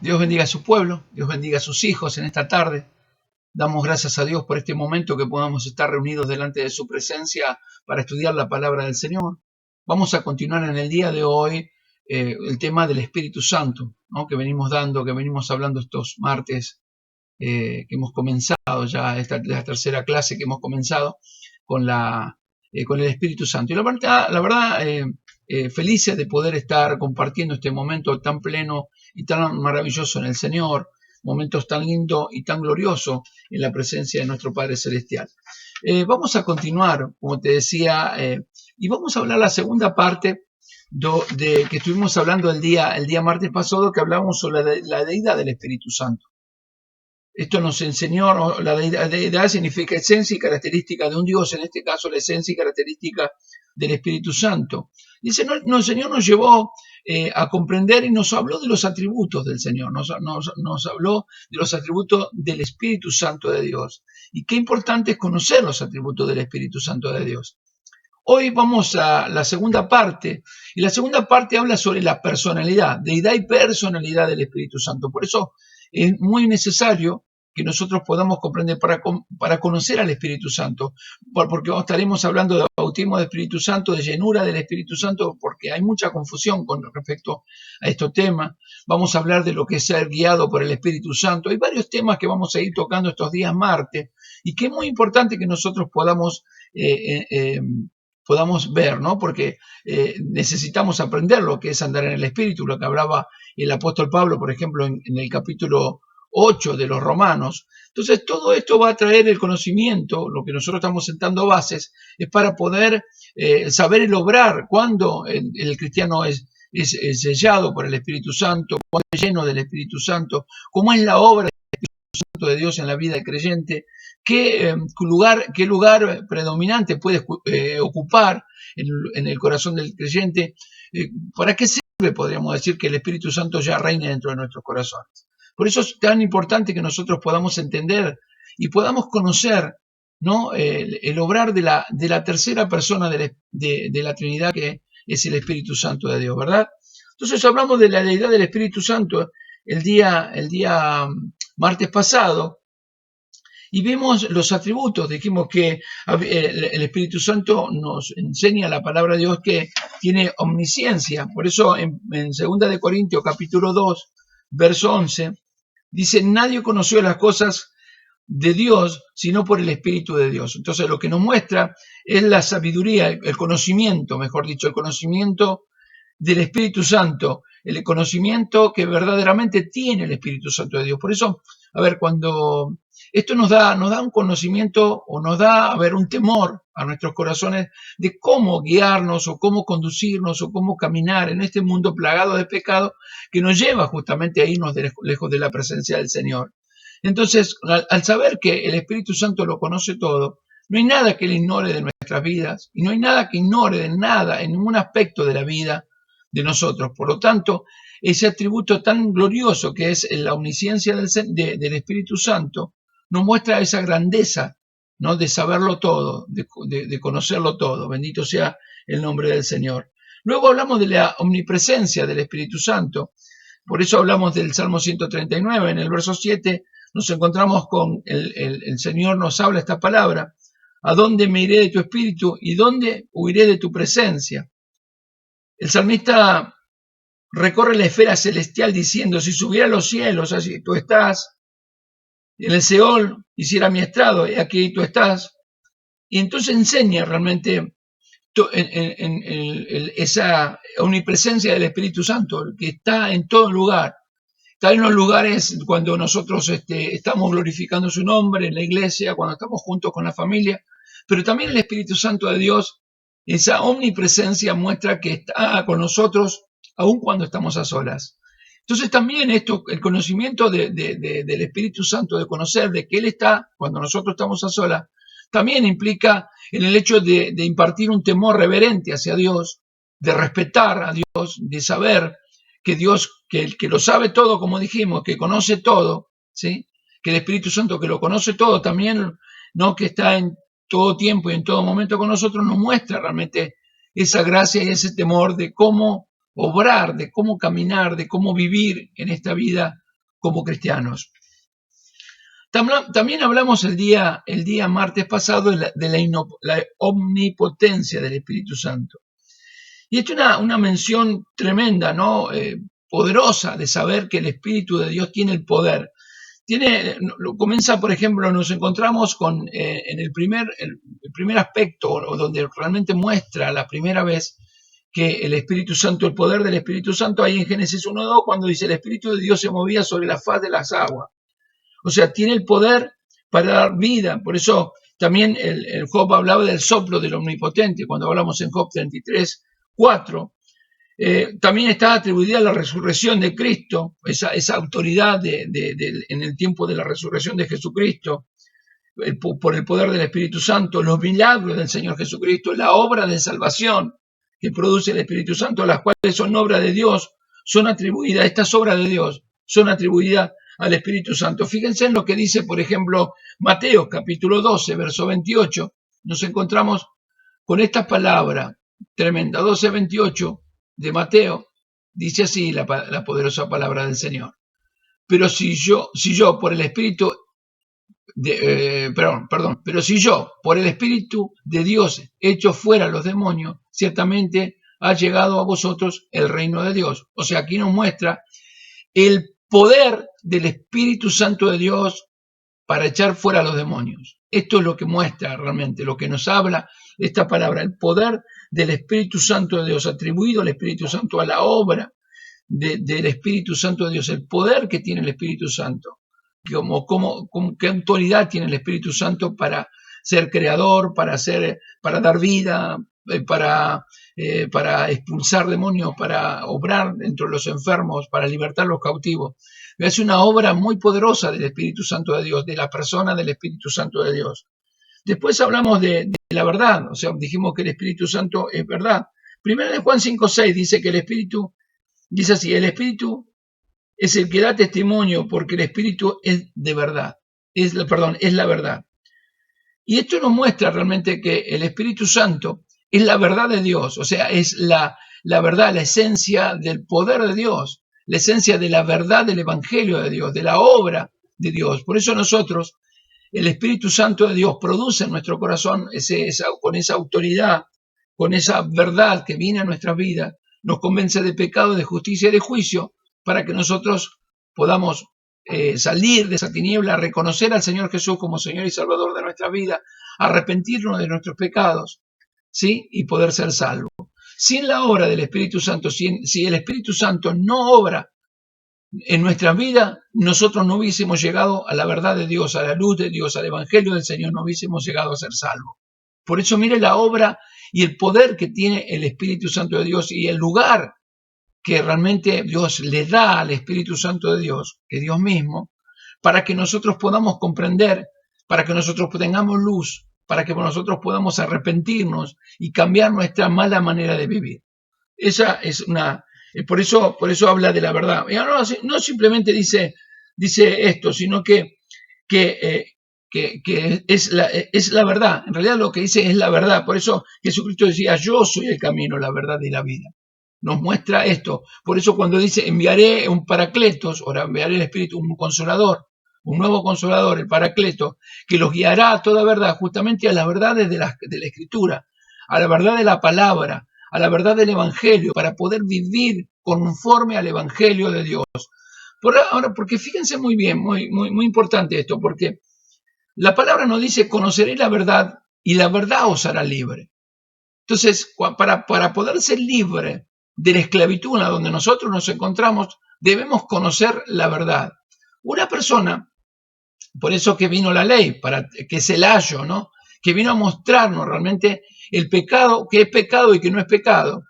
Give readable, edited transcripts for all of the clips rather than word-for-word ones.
Dios bendiga a su pueblo, Dios bendiga a sus hijos en esta tarde. Damos gracias a Dios por este momento que podamos estar reunidos delante de su presencia para estudiar la palabra del Señor. Vamos a continuar en el día de hoy el tema del Espíritu Santo, ¿no? Que venimos hablando estos martes que hemos comenzado ya, la tercera clase que hemos comenzado con el Espíritu Santo. Y la verdad felices de poder estar compartiendo este momento tan pleno y tan maravilloso en el Señor, momentos tan lindos y tan gloriosos en la presencia de nuestro Padre Celestial. Vamos a continuar, como te decía, y vamos a hablar la segunda parte de que estuvimos hablando el día martes pasado, que hablábamos sobre la deidad del Espíritu Santo. Esto nos enseñó, ¿no? La deidad significa esencia y característica de un Dios, en este caso la esencia y característica del Espíritu Santo. Dice, el Señor nos llevó a comprender y nos habló de los atributos del Señor, nos habló de los atributos del Espíritu Santo de Dios. Y qué importante es conocer los atributos del Espíritu Santo de Dios. Hoy vamos a la segunda parte, y la segunda parte habla sobre la personalidad, deidad y personalidad del Espíritu Santo. Por eso es muy necesario que nosotros podamos comprender para conocer al Espíritu Santo, porque estaremos hablando de bautismo del Espíritu Santo, de llenura del Espíritu Santo, porque hay mucha confusión con respecto a estos temas. Vamos a hablar de lo que es ser guiado por el Espíritu Santo. Hay varios temas que vamos a ir tocando estos días martes, y que es muy importante que nosotros podamos ver, ¿no? Porque necesitamos aprender lo que es andar en el Espíritu, lo que hablaba el apóstol Pablo, por ejemplo, en el capítulo 8 de los Romanos. Entonces, todo esto va a traer el conocimiento, lo que nosotros estamos sentando bases, es para poder saber el obrar, cuando el cristiano es sellado por el Espíritu Santo, cuando es lleno del Espíritu Santo, cómo es la obra del Espíritu Santo de Dios en la vida del creyente, qué lugar predominante puede ocupar en el corazón del creyente, para qué sirve, podríamos decir, que el Espíritu Santo ya reine dentro de nuestros corazones. Por eso es tan importante que nosotros podamos entender y podamos conocer, ¿no? el obrar de la tercera persona de la Trinidad, que es el Espíritu Santo de Dios, ¿verdad? Entonces hablamos de la deidad del Espíritu Santo el día martes pasado, y vimos los atributos. Dijimos que el Espíritu Santo nos enseña la palabra de Dios que tiene omnisciencia. Por eso en 2 de Corintios capítulo 2, verso 11, dice, nadie conoció las cosas de Dios sino por el Espíritu de Dios. Entonces lo que nos muestra es la sabiduría, el conocimiento, mejor dicho, el conocimiento del Espíritu Santo, el conocimiento que verdaderamente tiene el Espíritu Santo de Dios. Por eso, a ver, cuando esto nos da un conocimiento, o nos da, un temor a nuestros corazones de cómo guiarnos o cómo conducirnos o cómo caminar en este mundo plagado de pecado que nos lleva justamente a irnos lejos de la presencia del Señor. Entonces, al saber que el Espíritu Santo lo conoce todo, no hay nada que él ignore de nuestras vidas, y no hay nada que ignore de nada, en ningún aspecto de la vida de nosotros. Por lo tanto, ese atributo tan glorioso que es la omnisciencia del Espíritu Santo nos muestra esa grandeza, ¿no? De saberlo todo, de conocerlo todo. Bendito sea el nombre del Señor. Luego hablamos de la omnipresencia del Espíritu Santo. Por eso hablamos del Salmo 139. En el verso 7 nos encontramos con el Señor nos habla esta palabra. ¿A dónde me iré de tu espíritu y dónde huiré de tu presencia? El salmista recorre la esfera celestial diciendo, si subiera a los cielos, así tú estás, en el Seol hiciera mi estrado, y aquí tú estás. Y entonces enseña realmente esa omnipresencia del Espíritu Santo, que está en todo lugar. Está en los lugares cuando nosotros estamos glorificando su nombre, en la iglesia, cuando estamos juntos con la familia, pero también el Espíritu Santo de Dios, esa omnipresencia muestra que está con nosotros aun cuando estamos a solas. Entonces también el conocimiento del Espíritu Santo, de conocer de que Él está cuando nosotros estamos a solas, también implica en el hecho de impartir un temor reverente hacia Dios, de respetar a Dios, de saber que Dios, que lo sabe todo, como dijimos, que conoce todo, ¿sí? Que el Espíritu Santo, que lo conoce todo, también, ¿no? Que está en todo tiempo y en todo momento con nosotros, nos muestra realmente esa gracia y ese temor de cómo obrar, de cómo caminar, de cómo vivir en esta vida como cristianos. También hablamos el día martes pasado la omnipotencia del Espíritu Santo. Y esto es una mención tremenda, ¿no? Poderosa de saber que el Espíritu de Dios tiene el poder. Comienza, por ejemplo, nos encontramos con en el primer aspecto, o donde realmente muestra la primera vez que el Espíritu Santo, el poder del Espíritu Santo, ahí en Génesis 1:2, cuando dice el Espíritu de Dios se movía sobre la faz de las aguas. O sea, tiene el poder para dar vida. Por eso también el Job hablaba del soplo del Omnipotente, cuando hablamos en Job 33:4. También está atribuida a la resurrección de Cristo, esa autoridad en el tiempo de la resurrección de Jesucristo, por el poder del Espíritu Santo, los milagros del Señor Jesucristo, la obra de salvación que produce el Espíritu Santo, las cuales son obra de Dios, son atribuidas, estas obras de Dios son atribuidas al Espíritu Santo. Fíjense en lo que dice, por ejemplo, Mateo capítulo 12, verso 28, nos encontramos con esta palabra tremenda, 12:28 de Mateo, dice así la poderosa palabra del Señor. Pero si yo por el Espíritu pero si yo por el Espíritu de Dios echo fuera los demonios, ciertamente ha llegado a vosotros el reino de Dios. O sea, aquí nos muestra el poder del Espíritu Santo de Dios para echar fuera a los demonios. Esto es lo que muestra realmente, lo que nos habla esta palabra, el poder del Espíritu Santo de Dios, atribuido al Espíritu Santo, a la obra del Espíritu Santo de Dios, el poder que tiene el Espíritu Santo, qué autoridad tiene el Espíritu Santo para ser creador, para dar vida, para expulsar demonios, para obrar dentro de los enfermos, para libertar a los cautivos. Es una obra muy poderosa del Espíritu Santo de Dios, de la persona del Espíritu Santo de Dios. Después hablamos de la verdad, o sea, dijimos que el Espíritu Santo es verdad. Primero de Juan 5:6 dice que el Espíritu, dice así, el Espíritu es el que da testimonio porque el Espíritu es de verdad, es la verdad. Y esto nos muestra realmente que el Espíritu Santo es la verdad de Dios, o sea, es la verdad, la esencia del poder de Dios, la esencia de la verdad del Evangelio de Dios, de la obra de Dios. Por eso nosotros, el Espíritu Santo de Dios produce en nuestro corazón con esa autoridad, con esa verdad que viene a nuestras vidas, nos convence de pecado, de justicia y de juicio, para que nosotros podamos salir de esa tiniebla, reconocer al Señor Jesús como Señor y Salvador de nuestra vida, arrepentirnos de nuestros pecados, ¿sí? Y poder ser salvos. Sin la obra del Espíritu Santo, si el Espíritu Santo no obra en nuestra vida, nosotros no hubiésemos llegado a la verdad de Dios, a la luz de Dios, al Evangelio del Señor, no hubiésemos llegado a ser salvos. Por eso mire la obra y el poder que tiene el Espíritu Santo de Dios y el lugar que realmente Dios le da al Espíritu Santo de Dios, que Dios mismo, para que nosotros podamos comprender, para que nosotros tengamos luz, para que nosotros podamos arrepentirnos y cambiar nuestra mala manera de vivir. Esa es por eso habla de la verdad. No simplemente dice esto, sino que es la verdad. En realidad lo que dice es la verdad. Por eso Jesucristo decía, yo soy el camino, la verdad y la vida. Nos muestra esto. Por eso cuando dice, enviaré un paracletos, o enviaré el Espíritu, un consolador, un nuevo consolador, el paracleto, que los guiará a toda verdad, justamente a las verdades de la Escritura, a la verdad de la palabra, a la verdad del Evangelio, para poder vivir conforme al Evangelio de Dios. Ahora, porque fíjense muy bien, muy importante esto, porque la palabra nos dice, conoceréis la verdad y la verdad os hará libre. Entonces, para poder ser libre de la esclavitud en donde nosotros nos encontramos, debemos conocer la verdad. Una persona, por eso que vino la ley, que es el ayo, ¿no? Que vino a mostrarnos realmente el pecado, que es pecado y que no es pecado.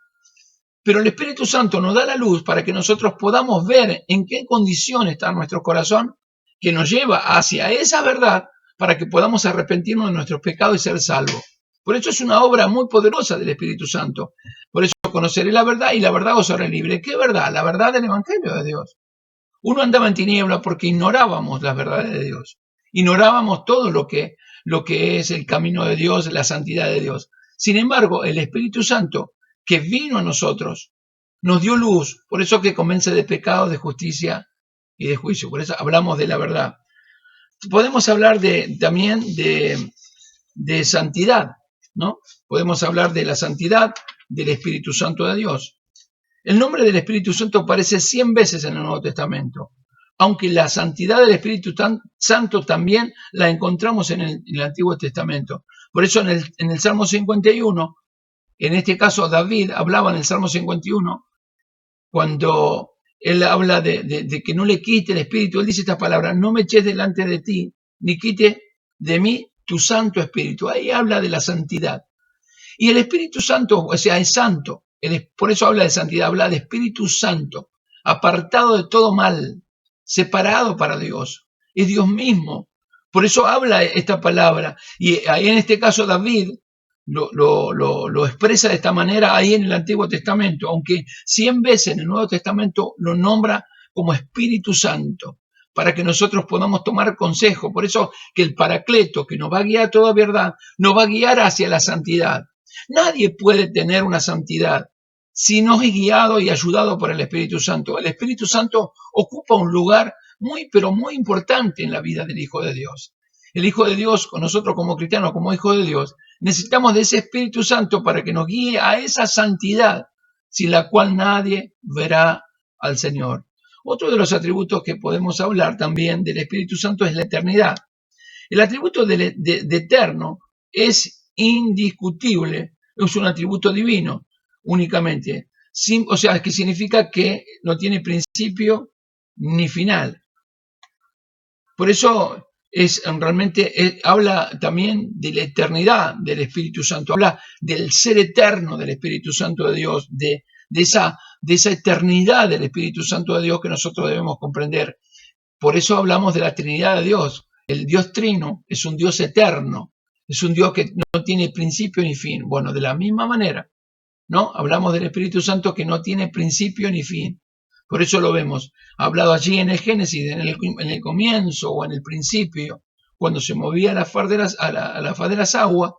Pero el Espíritu Santo nos da la luz para que nosotros podamos ver en qué condición está nuestro corazón, que nos lleva hacia esa verdad para que podamos arrepentirnos de nuestros pecados y ser salvos. Por eso es una obra muy poderosa del Espíritu Santo. Por eso conoceré la verdad y la verdad os hará libre. ¿Qué verdad? La verdad del Evangelio de Dios. Uno andaba en tinieblas porque ignorábamos las verdades de Dios. Ignorábamos todo lo que es el camino de Dios, la santidad de Dios. Sin embargo, el Espíritu Santo que vino a nosotros nos dio luz. Por eso que convence de pecado, de justicia y de juicio. Por eso hablamos de la verdad. Podemos hablar también de santidad, ¿no? Podemos hablar de la santidad del Espíritu Santo de Dios. El nombre del Espíritu Santo aparece 100 veces en el Nuevo Testamento, aunque la santidad del Espíritu Santo también la encontramos en el Antiguo Testamento. Por eso en el Salmo 51, en este caso David hablaba en el Salmo 51, cuando él habla de que no le quite el Espíritu, él dice estas palabras: no me eches delante de ti, ni quite de mí tu Santo Espíritu. Ahí habla de la santidad. Y el Espíritu Santo, o sea, es santo. Por eso habla de santidad, habla de Espíritu Santo, apartado de todo mal, separado para Dios. Es Dios mismo. Por eso habla esta palabra. Y ahí en este caso David lo expresa de esta manera ahí en el Antiguo Testamento, aunque 100 veces en el Nuevo Testamento lo nombra como Espíritu Santo, para que nosotros podamos tomar consejo. Por eso que el Paracleto, que nos va a guiar a toda verdad, nos va a guiar hacia la santidad. Nadie puede tener una santidad si no es guiado y ayudado por el Espíritu Santo. El Espíritu Santo ocupa un lugar muy, pero muy importante en la vida del Hijo de Dios. El Hijo de Dios, con nosotros como cristianos, como hijos de Dios, necesitamos de ese Espíritu Santo para que nos guíe a esa santidad, sin la cual nadie verá al Señor. Otro de los atributos que podemos hablar también del Espíritu Santo es la eternidad. El atributo de eterno es indiscutible, es un atributo divino únicamente, o sea, que significa que no tiene principio ni final. Por eso realmente habla también de la eternidad del Espíritu Santo, habla del ser eterno del Espíritu Santo de Dios, de esa eternidad del Espíritu Santo de Dios que nosotros debemos comprender. Por eso hablamos de la Trinidad de Dios. El Dios Trino es un Dios eterno, es un Dios que no tiene principio ni fin. Bueno, de la misma manera, ¿no? Hablamos del Espíritu Santo que no tiene principio ni fin. Por eso lo vemos hablado allí en el Génesis, en el comienzo o en el principio, cuando se movía a la faz de las aguas,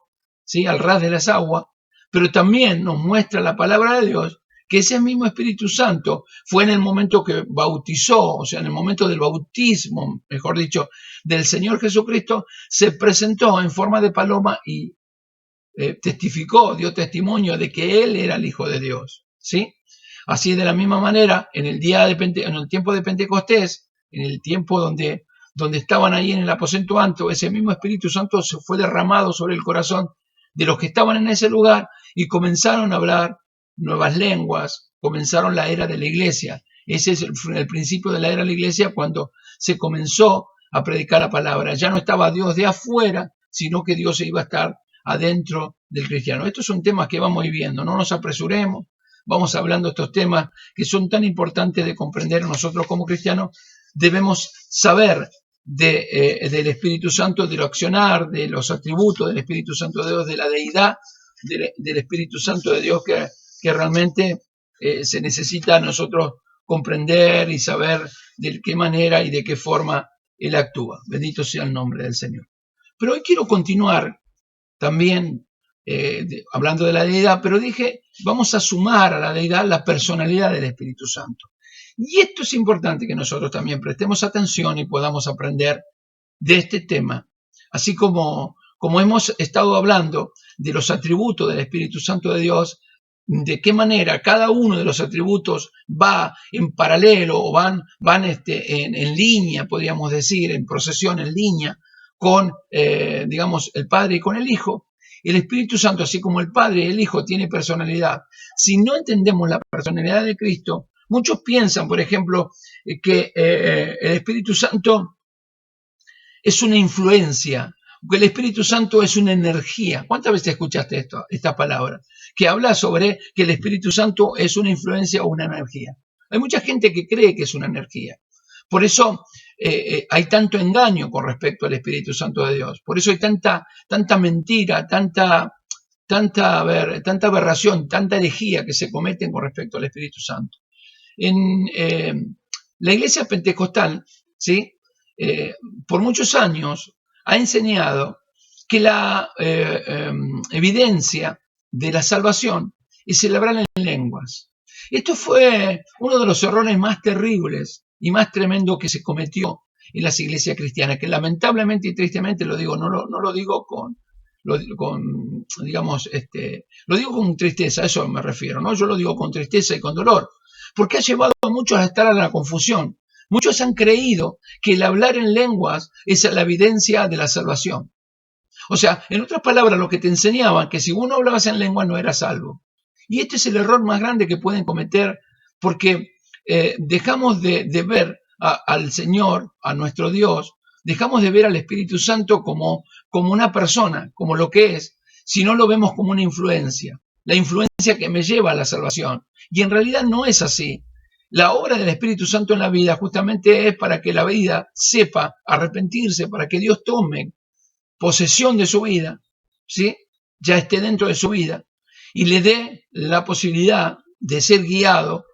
¿sí? Al ras de las aguas, pero también nos muestra la palabra de Dios que ese mismo Espíritu Santo fue en el momento que bautizó, o sea, en el momento del bautismo, mejor dicho, del Señor Jesucristo, se presentó en forma de paloma y testificó, dio testimonio de que Él era el Hijo de Dios, ¿sí? Así de la misma manera, en el tiempo de Pentecostés, en el tiempo donde estaban ahí en el aposento alto, ese mismo Espíritu Santo se fue derramado sobre el corazón de los que estaban en ese lugar y comenzaron a hablar nuevas lenguas, comenzaron la era de la iglesia. Ese es el principio de la era de la iglesia, cuando se comenzó a predicar la palabra. Ya no estaba Dios de afuera, sino que Dios iba a estar adentro del cristiano. Estos son temas que vamos viendo, no nos apresuremos, vamos hablando de estos temas que son tan importantes de comprender. Nosotros como cristianos debemos saber del Espíritu Santo, de lo accionar, de los atributos del Espíritu Santo de Dios, de la deidad del Espíritu Santo de Dios que realmente se necesita a nosotros comprender y saber de qué manera y de qué forma Él actúa. Bendito sea el nombre del Señor. Pero hoy quiero continuar también hablando de la deidad, pero dije, vamos a sumar a la deidad la personalidad del Espíritu Santo. Y esto es importante que nosotros también prestemos atención y podamos aprender de este tema, así como hemos estado hablando de los atributos del Espíritu Santo de Dios, de qué manera cada uno de los atributos va en paralelo o van en línea, podríamos decir, en procesión, en línea, con, digamos, el Padre y con el Hijo. El Espíritu Santo, así como el Padre y el Hijo, tiene personalidad. Si no entendemos la personalidad de Cristo, muchos piensan, por ejemplo, que el Espíritu Santo es una influencia, que el Espíritu Santo es una energía. ¿Cuántas veces escuchaste esta palabra? Que habla sobre que el Espíritu Santo es una influencia o una energía. Hay mucha gente que cree que es una energía. Por eso hay tanto engaño con respecto al Espíritu Santo de Dios. Por eso hay tanta mentira, tanta aberración, tanta herejía que se cometen con respecto al Espíritu Santo. En la iglesia pentecostal, ¿sí? Por muchos años ha enseñado que la evidencia de la salvación es celebrar en lenguas. Esto fue uno de los errores más terribles y más tremendo que se cometió en las iglesias cristianas, que lamentablemente y tristemente lo digo, no lo digo digamos, lo digo con tristeza, a eso me refiero, ¿no? Yo lo digo con tristeza y con dolor, porque ha llevado a muchos a estar en la confusión. Muchos han creído que el hablar en lenguas es la evidencia de la salvación. O sea, en otras palabras, lo que te enseñaban, que si uno hablabas en lengua no eras salvo. Y este es el error más grande que pueden cometer, porque dejamos de ver al Señor, a nuestro Dios, dejamos de ver al Espíritu Santo como una persona, como lo que es, si no lo vemos como una influencia, la influencia que me lleva a la salvación. Y en realidad no es así. La obra del Espíritu Santo en la vida justamente es para que la vida sepa arrepentirse, para que Dios tome posesión de su vida, ¿sí? Ya esté dentro de su vida y le dé la posibilidad de ser guiado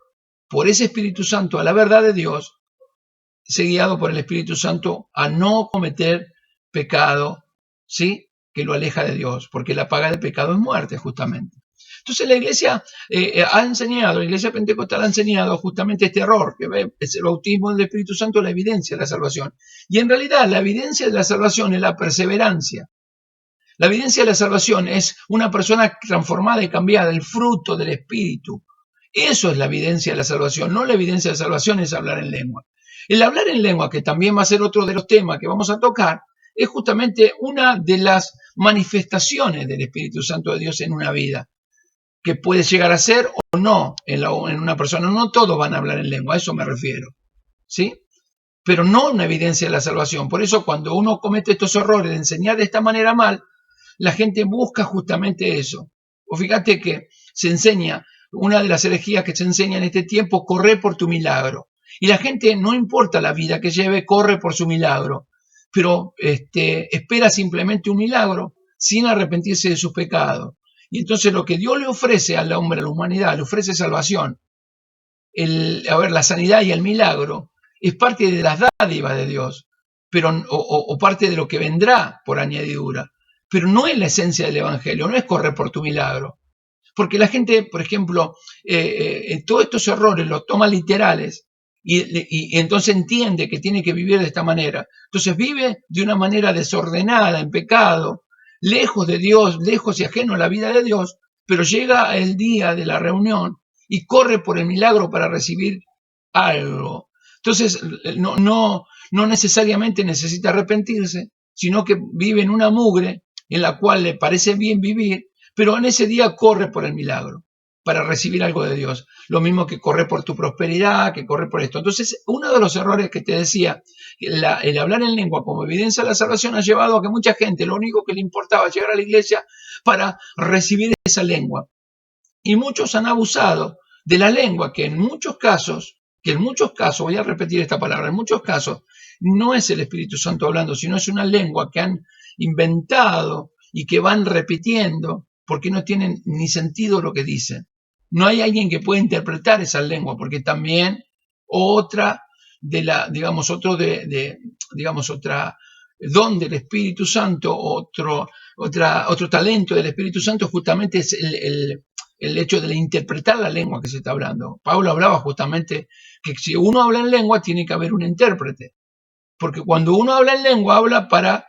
por ese Espíritu Santo a la verdad de Dios, ser guiado por el Espíritu Santo a no cometer pecado, ¿sí? Que lo aleja de Dios, porque la paga del pecado es muerte, justamente. Entonces la iglesia ha enseñado, la iglesia pentecostal ha enseñado justamente este error, que es el bautismo del Espíritu Santo, la evidencia de la salvación. Y en realidad la evidencia de la salvación es la perseverancia. La evidencia de la salvación es una persona transformada y cambiada, el fruto del Espíritu. Eso es la evidencia de la salvación, no la evidencia de la salvación es hablar en lengua. El hablar en lengua, que también va a ser otro de los temas que vamos a tocar, es justamente una de las manifestaciones del Espíritu Santo de Dios en una vida, que puede llegar a ser o no en una persona. No todos van a hablar en lengua, a eso me refiero, ¿sí? Pero no una evidencia de la salvación. Por eso cuando uno comete estos errores de enseñar de esta manera mal, la gente busca justamente eso. O fíjate que se enseña, una de las herejías que se enseña en este tiempo, corre por tu milagro. Y la gente, no importa la vida que lleve, corre por su milagro. Pero espera simplemente un milagro sin arrepentirse de sus pecados. Y entonces lo que Dios le ofrece al hombre, a la humanidad, le ofrece salvación. La sanidad y el milagro es parte de las dádivas de Dios, pero, o parte de lo que vendrá por añadidura. Pero no es la esencia del Evangelio, no es correr por tu milagro. Porque la gente, por ejemplo, todos estos errores los toma literales y entonces entiende que tiene que vivir de esta manera. Entonces vive de una manera desordenada, en pecado, lejos de Dios, lejos y ajeno a la vida de Dios, pero llega el día de la reunión y corre por el milagro para recibir algo. Entonces no necesariamente necesita arrepentirse, sino que vive en una mugre en la cual le parece bien vivir, pero en ese día corre por el milagro para recibir algo de Dios. Lo mismo que corre por tu prosperidad, que corre por esto. Entonces, uno de los errores que te decía, el hablar en lengua como evidencia de la salvación ha llevado a que mucha gente lo único que le importaba es llegar a la iglesia para recibir esa lengua. Y muchos han abusado de la lengua, que en muchos casos, voy a repetir esta palabra, en muchos casos no es el Espíritu Santo hablando, sino es una lengua que han inventado y que van repitiendo porque no tienen ni sentido lo que dicen. No hay alguien que pueda interpretar esa lengua, porque también otra de la, digamos, otro otra don del Espíritu Santo, otro talento del Espíritu Santo justamente es el hecho de interpretar la lengua que se está hablando. Pablo hablaba justamente que si uno habla en lengua tiene que haber un intérprete, porque cuando uno habla en lengua habla para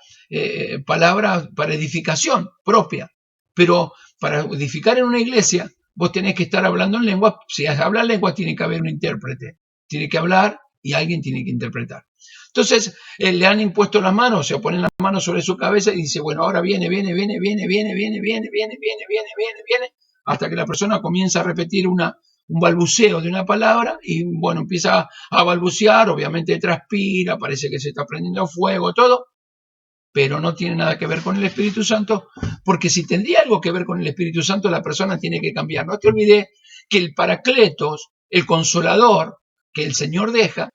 palabras, para edificación propia, pero para edificar en una iglesia vos tenés que estar hablando en lengua. Si hablas lengua tiene que haber un intérprete, tiene que hablar y alguien tiene que interpretar. Entonces le han impuesto las manos, se ponen las manos sobre su cabeza y dice, bueno, ahora viene, hasta que la persona comienza a repetir un balbuceo de una palabra y bueno, empieza a balbucear, obviamente transpira, parece que se está prendiendo fuego, todo, pero no tiene nada que ver con el Espíritu Santo, porque si tendría algo que ver con el Espíritu Santo, la persona tiene que cambiar. No te olvides que el Paracletos, el Consolador que el Señor deja,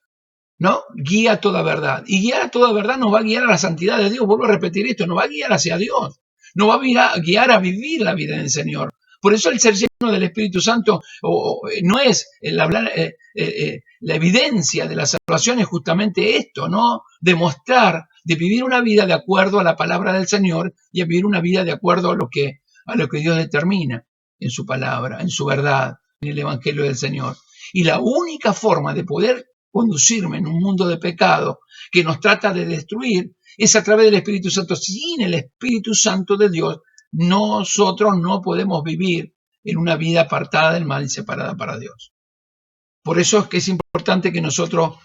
¿no? Guía toda verdad. Y guiar a toda verdad nos va a guiar a la santidad de Dios. Vuelvo a repetir esto, nos va a guiar hacia Dios. Nos va a guiar a vivir la vida del Señor. Por eso el ser lleno del Espíritu Santo no es el hablar, la evidencia de la salvación es justamente esto, ¿no? Demostrar, de vivir una vida de acuerdo a la palabra del Señor y a vivir una vida de acuerdo a lo que Dios determina en su palabra, en su verdad, en el Evangelio del Señor. Y la única forma de poder conducirme en un mundo de pecado que nos trata de destruir, es a través del Espíritu Santo. Sin el Espíritu Santo de Dios, nosotros no podemos vivir en una vida apartada del mal y separada para Dios. Por eso es que es importante que nosotros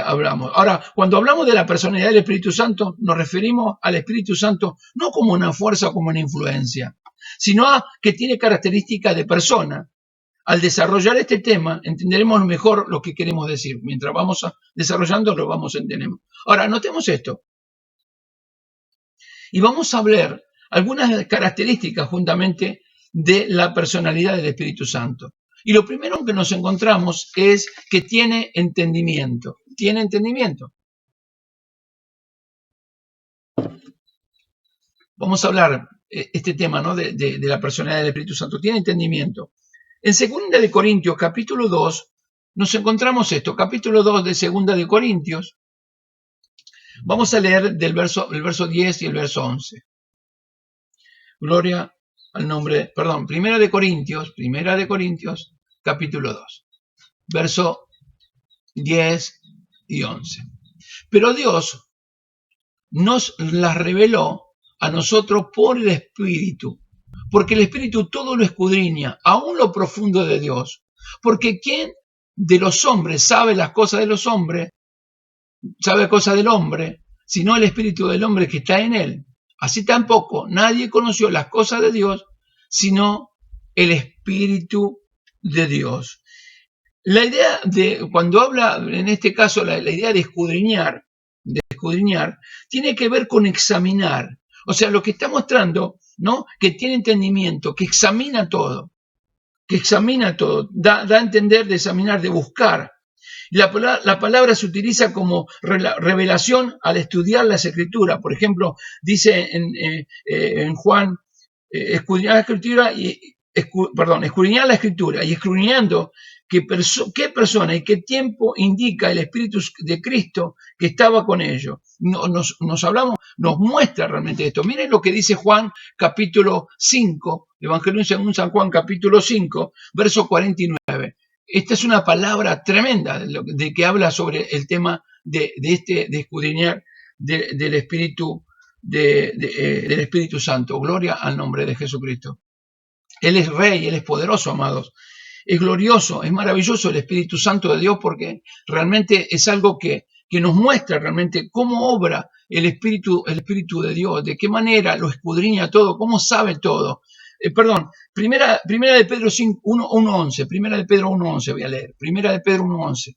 hablamos. Ahora, cuando hablamos de la personalidad del Espíritu Santo, nos referimos al Espíritu Santo no como una fuerza o como una influencia, sino a que tiene características de persona. Al desarrollar este tema, entenderemos mejor lo que queremos decir. Mientras vamos desarrollando, lo vamos entendiendo. Ahora, notemos esto. Y vamos a ver algunas características juntamente de la personalidad del Espíritu Santo. Y lo primero que nos encontramos es que tiene entendimiento. Tiene entendimiento. Vamos a hablar este tema, ¿no? de la personalidad del Espíritu Santo. Tiene entendimiento. En 2 de Corintios, capítulo 2, nos encontramos esto. Capítulo 2 de 2 de Corintios. Vamos a leer el verso 10 y el verso 11. Gloria al nombre, perdón, Primera de Corintios, capítulo 2, verso 10 y 11. Pero Dios nos las reveló a nosotros por el Espíritu, porque el Espíritu todo lo escudriña, aún lo profundo de Dios. Porque ¿quién de los hombres sabe las cosas de los hombres, sabe cosas del hombre, sino el Espíritu del hombre que está en él? Así tampoco nadie conoció las cosas de Dios, sino el Espíritu de Dios. La idea de, cuando habla, en este caso, la idea de escudriñar, tiene que ver con examinar. O sea, lo que está mostrando, ¿no? Que tiene entendimiento, que examina todo, da a entender de examinar, de buscar. La palabra se utiliza como revelación al estudiar las Escrituras. Por ejemplo, dice en Juan, escudriñar la Escritura y escudriñando qué persona y qué tiempo indica el Espíritu de Cristo que estaba con ellos. Nos muestra realmente esto. Miren lo que dice Juan capítulo 5, Evangelio según San Juan capítulo 5, verso 49. Esta es una palabra tremenda de que habla sobre el tema de escudriñar del Espíritu del Espíritu Santo. Gloria al nombre de Jesucristo. Él es Rey, Él es poderoso, amados. Es glorioso, es maravilloso el Espíritu Santo de Dios, porque realmente es algo que nos muestra realmente cómo obra el Espíritu de Dios, de qué manera lo escudriña todo, cómo sabe todo. Primera de Pedro 1:11, Primera de Pedro 1:11 voy a leer, Primera de Pedro 1:11.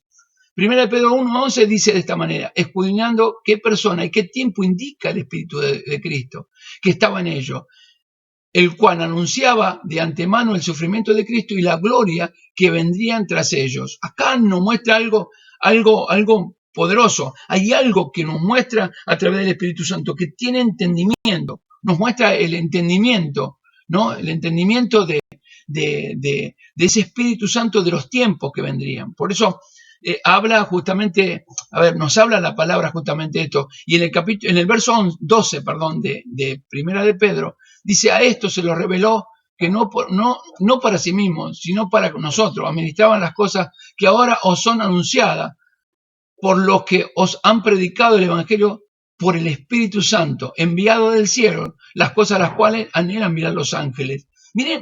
Primera de Pedro 1:11 dice de esta manera: escudriñando qué persona y qué tiempo indica el Espíritu de Cristo que estaba en ellos, el cual anunciaba de antemano el sufrimiento de Cristo y la gloria que vendrían tras ellos. Acá nos muestra algo poderoso. Hay algo que nos muestra a través del Espíritu Santo, que tiene entendimiento. Nos muestra el entendimiento, ¿no? El entendimiento de ese Espíritu Santo de los tiempos que vendrían. Por eso habla justamente, nos habla la palabra justamente esto. Y en el verso 12, de Primera de Pedro, dice: a esto se lo reveló que no para sí mismos, sino para nosotros. Administraban las cosas que ahora os son anunciadas por los que os han predicado el Evangelio por el Espíritu Santo, enviado del cielo, las cosas a las cuales anhelan mirar los ángeles. Miren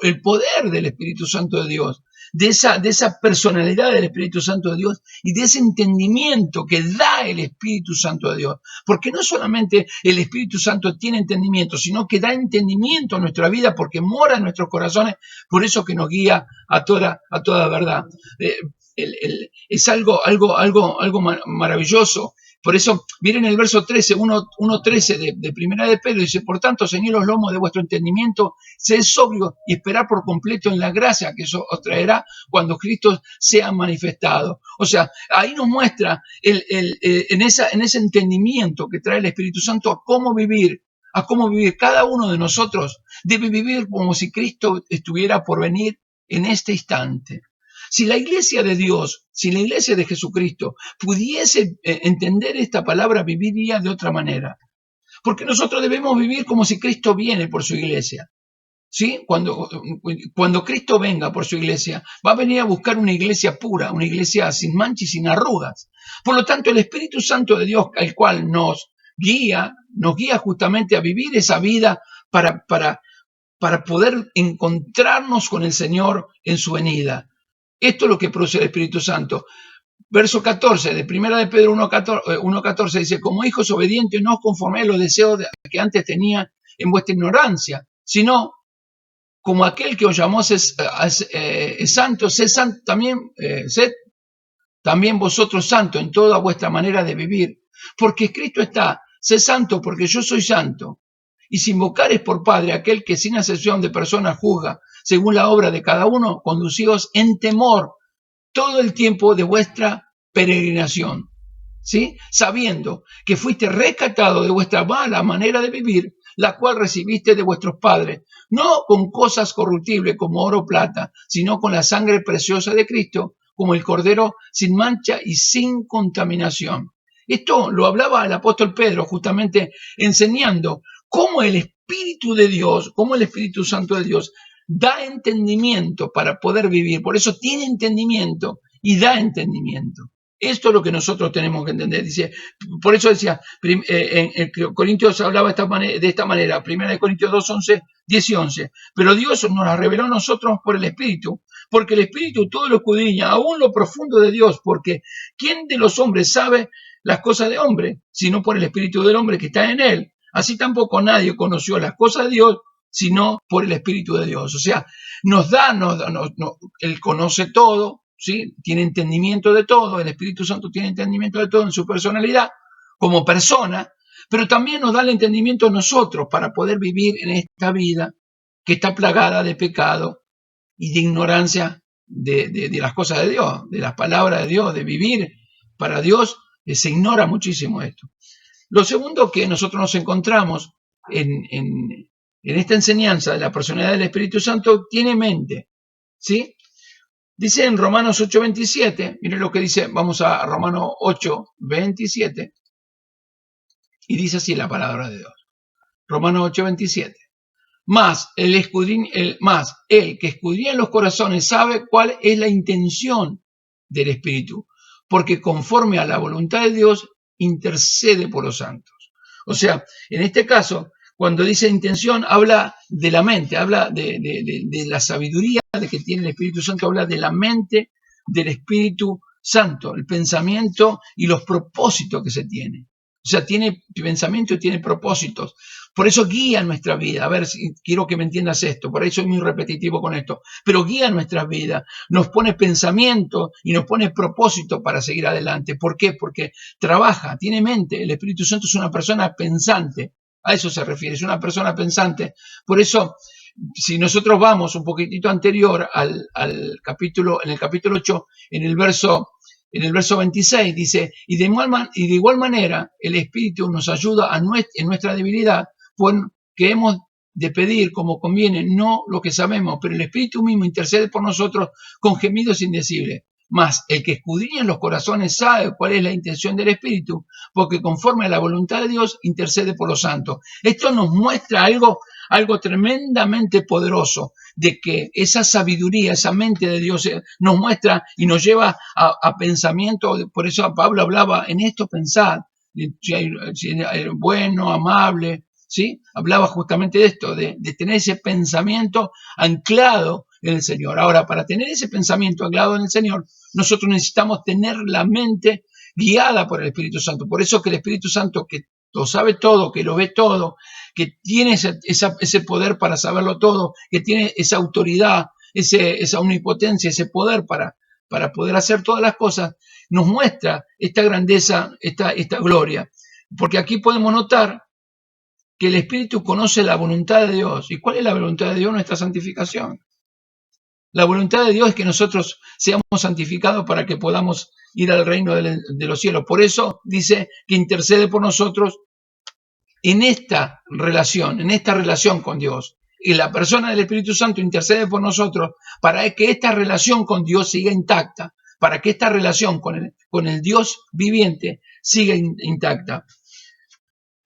el poder del Espíritu Santo de Dios, de esa personalidad del Espíritu Santo de Dios y de ese entendimiento que da el Espíritu Santo de Dios. Porque no solamente el Espíritu Santo tiene entendimiento, sino que da entendimiento a nuestra vida porque mora en nuestros corazones, por eso que nos guía a toda verdad. Es algo maravilloso. Por eso, miren el verso 13, 1:13 de Primera de Pedro, dice: por tanto, ceñid los lomos de vuestro entendimiento, sed sobrio y esperar por completo en la gracia que eso os traerá cuando Cristo sea manifestado. O sea, ahí nos muestra en ese entendimiento que trae el Espíritu Santo a cómo vivir. Cada uno de nosotros debe vivir como si Cristo estuviera por venir en este instante. Si la iglesia de Dios, si la iglesia de Jesucristo pudiese entender esta palabra, viviría de otra manera. Porque nosotros debemos vivir como si Cristo viene por su iglesia. ¿sí? Cuando Cristo venga por su iglesia, va a venir a buscar una iglesia pura, una iglesia sin mancha y sin arrugas. Por lo tanto, el Espíritu Santo de Dios, al cual nos guía justamente a vivir esa vida para poder encontrarnos con el Señor en su venida. Esto es lo que produce el Espíritu Santo. Verso 14 de 1 de Pedro 1:14 dice: como hijos obedientes, no os conforméis a los deseos que antes tenía en vuestra ignorancia, sino como aquel que os llamó es santo, sed también vosotros santos en toda vuestra manera de vivir, porque escrito está: sed santo porque yo soy santo. Y si invocares por Padre aquel que sin acepción de personas juzga según la obra de cada uno, conducíos en temor todo el tiempo de vuestra peregrinación, ¿sí? Sabiendo que fuiste rescatado de vuestra mala manera de vivir, la cual recibiste de vuestros padres, no con cosas corruptibles como oro o plata, sino con la sangre preciosa de Cristo, como el Cordero sin mancha y sin contaminación. Esto lo hablaba el apóstol Pedro, justamente enseñando cómo el Espíritu de Dios, cómo el Espíritu Santo de Dios da entendimiento para poder vivir. Por eso tiene entendimiento y da entendimiento. Esto es lo que nosotros tenemos que entender. Dice, por eso decía, en Corintios hablaba de esta manera, 1 Corintios 2, 11, 10 y 11. Pero Dios nos la reveló a nosotros por el Espíritu, porque el Espíritu todo lo escudriña, aún lo profundo de Dios, porque ¿quién de los hombres sabe las cosas de hombre, sino por el Espíritu del hombre que está en él? Así tampoco nadie conoció las cosas de Dios, sino por el Espíritu de Dios. O sea, Él conoce todo, ¿sí? Tiene entendimiento de todo, el Espíritu Santo tiene entendimiento de todo en su personalidad, como persona, pero también nos da el entendimiento a nosotros para poder vivir en esta vida que está plagada de pecado y de ignorancia de las cosas de Dios, de las palabras de Dios, de vivir para Dios. Se ignora muchísimo esto. Lo segundo que nosotros nos encontramos en esta enseñanza de la personalidad del Espíritu Santo, tiene mente, ¿sí? Dice en Romanos 8:27, miren lo que dice, vamos a Romanos 8:27, y dice así la palabra de Dios. Romanos 8:27. Más el que escudriña en los corazones sabe cuál es la intención del Espíritu, porque conforme a la voluntad de Dios intercede por los santos. O sea, en este caso, cuando dice intención, habla de la mente, habla de la sabiduría de que tiene el Espíritu Santo, habla de la mente del Espíritu Santo, el pensamiento y los propósitos que se tiene. O sea, tiene pensamiento y tiene propósitos. Por eso guía nuestra vida. A ver, si quiero que me entiendas esto, por ahí soy muy repetitivo con esto, pero guía nuestra vida, nos pone pensamiento y nos pone propósito para seguir adelante. ¿Por qué? Porque trabaja, tiene mente. El Espíritu Santo es una persona pensante. A eso se refiere, es una persona pensante. Por eso, si nosotros vamos un poquitito anterior al capítulo, en el capítulo 8, en el verso 26, dice: y de igual manera el Espíritu nos ayuda en nuestra debilidad, que hemos de pedir como conviene, no lo que sabemos, pero el Espíritu mismo intercede por nosotros con gemidos indecibles. Mas el que escudriña en los corazones sabe cuál es la intención del Espíritu, porque conforme a la voluntad de Dios intercede por los santos. Esto nos muestra algo tremendamente poderoso, de que esa sabiduría, esa mente de Dios nos muestra y nos lleva a pensamiento. Por eso Pablo hablaba: en esto pensad, si hay bueno, amable, ¿sí? Hablaba justamente de esto, de tener ese pensamiento anclado en el Señor. Ahora, para tener ese pensamiento anclado en el Señor, nosotros necesitamos tener la mente guiada por el Espíritu Santo. Por eso que el Espíritu Santo, que lo sabe todo, que lo ve todo, que tiene ese poder para saberlo todo, que tiene esa autoridad, esa omnipotencia, ese poder para poder hacer todas las cosas, nos muestra esta grandeza, esta gloria. Porque aquí podemos notar que el Espíritu conoce la voluntad de Dios. ¿Y cuál es la voluntad de Dios? Nuestra santificación. La voluntad de Dios es que nosotros seamos santificados para que podamos ir al reino de los cielos. Por eso dice que intercede por nosotros en esta relación con Dios. Y la persona del Espíritu Santo intercede por nosotros para que esta relación con Dios siga intacta, para que esta relación con el Dios viviente siga intacta.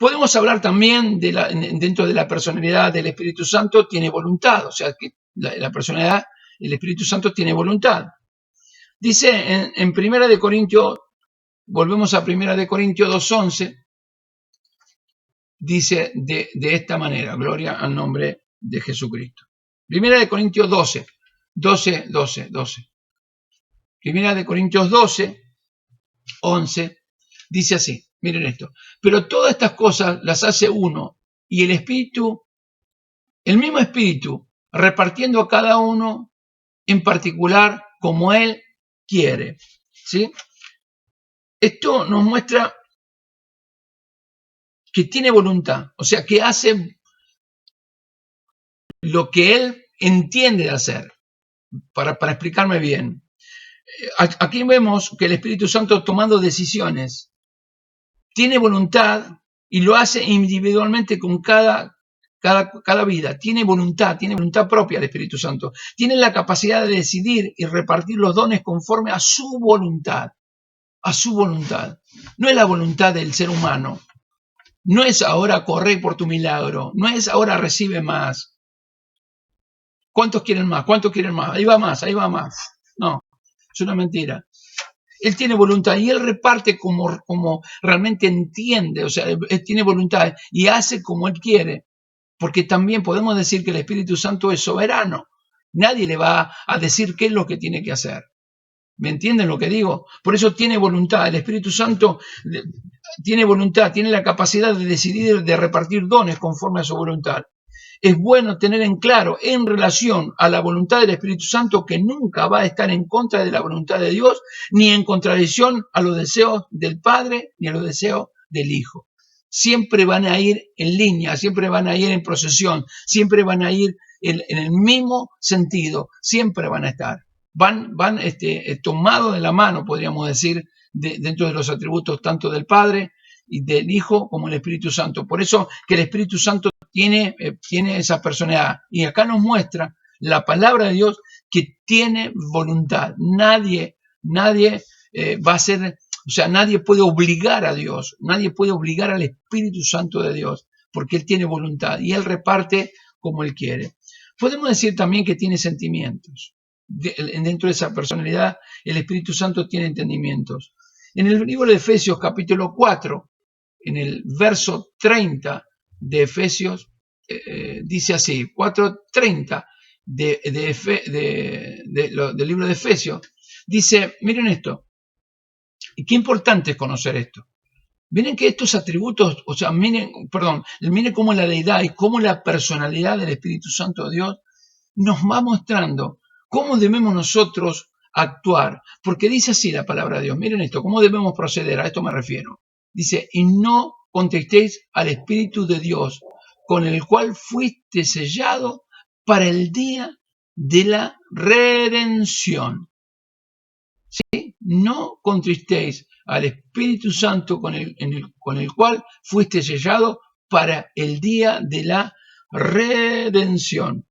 Podemos hablar también dentro de la personalidad del Espíritu Santo, tiene voluntad, o sea que la personalidad, el Espíritu Santo tiene voluntad. Dice en 1 Corintios, volvemos a 1 Corintios 2:11, dice de esta manera, gloria al nombre de Jesucristo. 1 Corintios 12. 1 Corintios 12, 11, dice así, miren esto. Pero todas estas cosas las hace uno, y el Espíritu, el mismo Espíritu, repartiendo a cada uno en particular como Él quiere. ¿Sí? Esto nos muestra que tiene voluntad, o sea, que hace lo que Él entiende de hacer. Para explicarme bien. Aquí vemos que el Espíritu Santo tomando decisiones tiene voluntad y lo hace individualmente con cada vida. Tiene voluntad propia el Espíritu Santo. Tiene la capacidad de decidir y repartir los dones conforme a su voluntad. A su voluntad. No es la voluntad del ser humano. No es ahora corre por tu milagro. No es ahora recibe más. ¿Cuántos quieren más? ¿Cuántos quieren más? Ahí va más, ahí va más. No, es una mentira. Él tiene voluntad y Él reparte como realmente entiende, o sea, Él tiene voluntad y hace como Él quiere, porque también podemos decir que el Espíritu Santo es soberano. Nadie le va a decir qué es lo que tiene que hacer. ¿Me entienden lo que digo? Por eso tiene voluntad. El Espíritu Santo tiene voluntad, tiene la capacidad de decidir, de repartir dones conforme a su voluntad. Es bueno tener en claro en relación a la voluntad del Espíritu Santo que nunca va a estar en contra de la voluntad de Dios, ni en contradicción a los deseos del Padre, ni a los deseos del Hijo. Siempre van a ir en línea, siempre van a ir en procesión, siempre van a ir en el mismo sentido, siempre van a estar. Van tomados de la mano, podríamos decir, dentro de los atributos tanto del Padre y del Hijo como el Espíritu Santo. Por eso que el Espíritu Santo tiene esa personalidad. Y acá nos muestra la palabra de Dios que tiene voluntad. Nadie va a ser, o sea, nadie puede obligar a Dios, nadie puede obligar al Espíritu Santo de Dios, porque Él tiene voluntad y Él reparte como Él quiere. Podemos decir también que tiene sentimientos. Dentro de esa personalidad, el Espíritu Santo tiene entendimientos. En el libro de Efesios, capítulo 4, en el verso 30 de Efesios, dice así, 4:30 del libro de Efesios, dice, miren esto, y qué importante es conocer esto. Miren que estos atributos, o sea, miren cómo la deidad y cómo la personalidad del Espíritu Santo de Dios nos va mostrando cómo debemos nosotros actuar, porque dice así la palabra de Dios, miren esto, cómo debemos proceder, a esto me refiero. Dice, y no contristéis al Espíritu de Dios, con el cual fuiste sellado para el día de la redención. ¿Sí? No contristéis al Espíritu Santo con el cual fuiste sellado para el día de la redención.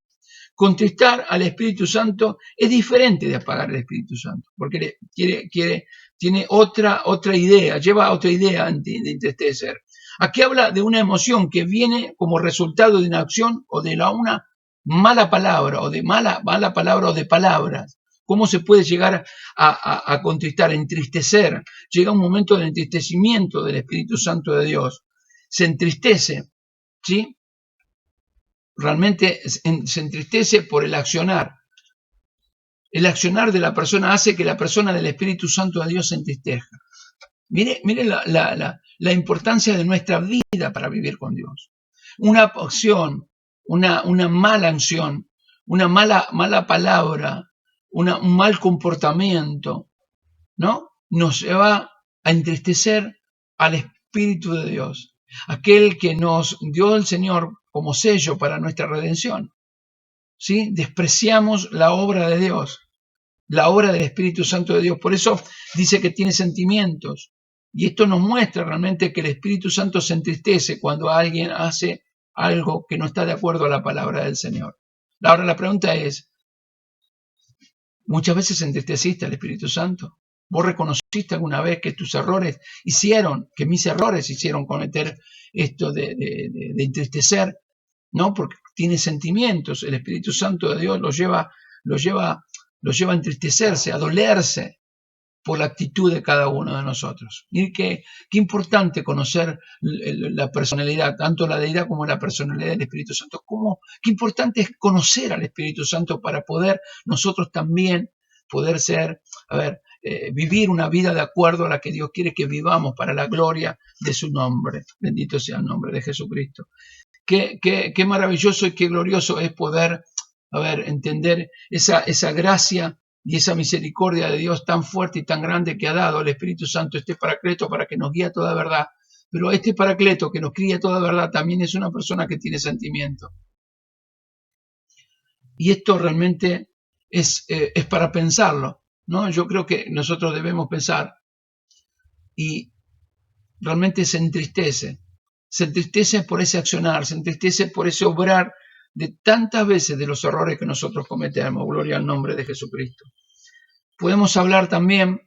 Contristar al Espíritu Santo es diferente de apagar al Espíritu Santo, porque tiene otra idea, lleva otra idea de entristecer. Aquí habla de una emoción que viene como resultado de una acción o de una mala palabra, o de mala palabra o de palabras. ¿Cómo se puede llegar a contristar, a entristecer? Llega un momento de entristecimiento del Espíritu Santo de Dios. Se entristece, ¿sí? Realmente se entristece por el accionar. El accionar de la persona hace que la persona del Espíritu Santo de Dios se entristezca. Mire la importancia de nuestra vida para vivir con Dios. Una acción, una mala acción, una mala palabra, un mal comportamiento, ¿no? Nos lleva a entristecer al Espíritu de Dios, aquel que nos dio el Señor como sello para nuestra redención. ¿Sí? Despreciamos la obra de Dios, la obra del Espíritu Santo de Dios. Por eso dice que tiene sentimientos. Y esto nos muestra realmente que el Espíritu Santo se entristece cuando alguien hace algo que no está de acuerdo a la palabra del Señor. Ahora la pregunta es, ¿muchas veces entristeciste al Espíritu Santo? ¿Vos reconociste alguna vez que tus errores que mis errores hicieron cometer esto de entristecer? ¿No? Porque tiene sentimientos. El Espíritu Santo de Dios lo lleva a entristecerse, a dolerse por la actitud de cada uno de nosotros. Y qué importante conocer la personalidad, tanto la deidad como la personalidad del Espíritu Santo. Qué importante es conocer al Espíritu Santo para poder nosotros también poder vivir una vida de acuerdo a la que Dios quiere que vivamos para la gloria de su nombre. Bendito sea el nombre de Jesucristo. Qué maravilloso y qué glorioso es poder entender esa gracia y esa misericordia de Dios tan fuerte y tan grande que ha dado el Espíritu Santo, este Paracleto, para que nos guíe a toda verdad. Pero este Paracleto que nos guía a toda verdad también es una persona que tiene sentimiento. Y esto realmente es para pensarlo, ¿no? Yo creo que nosotros debemos pensar, y realmente se entristece por ese accionar, se entristece por ese obrar de tantas veces de los errores que nosotros cometemos. Gloria al nombre de Jesucristo. Podemos hablar también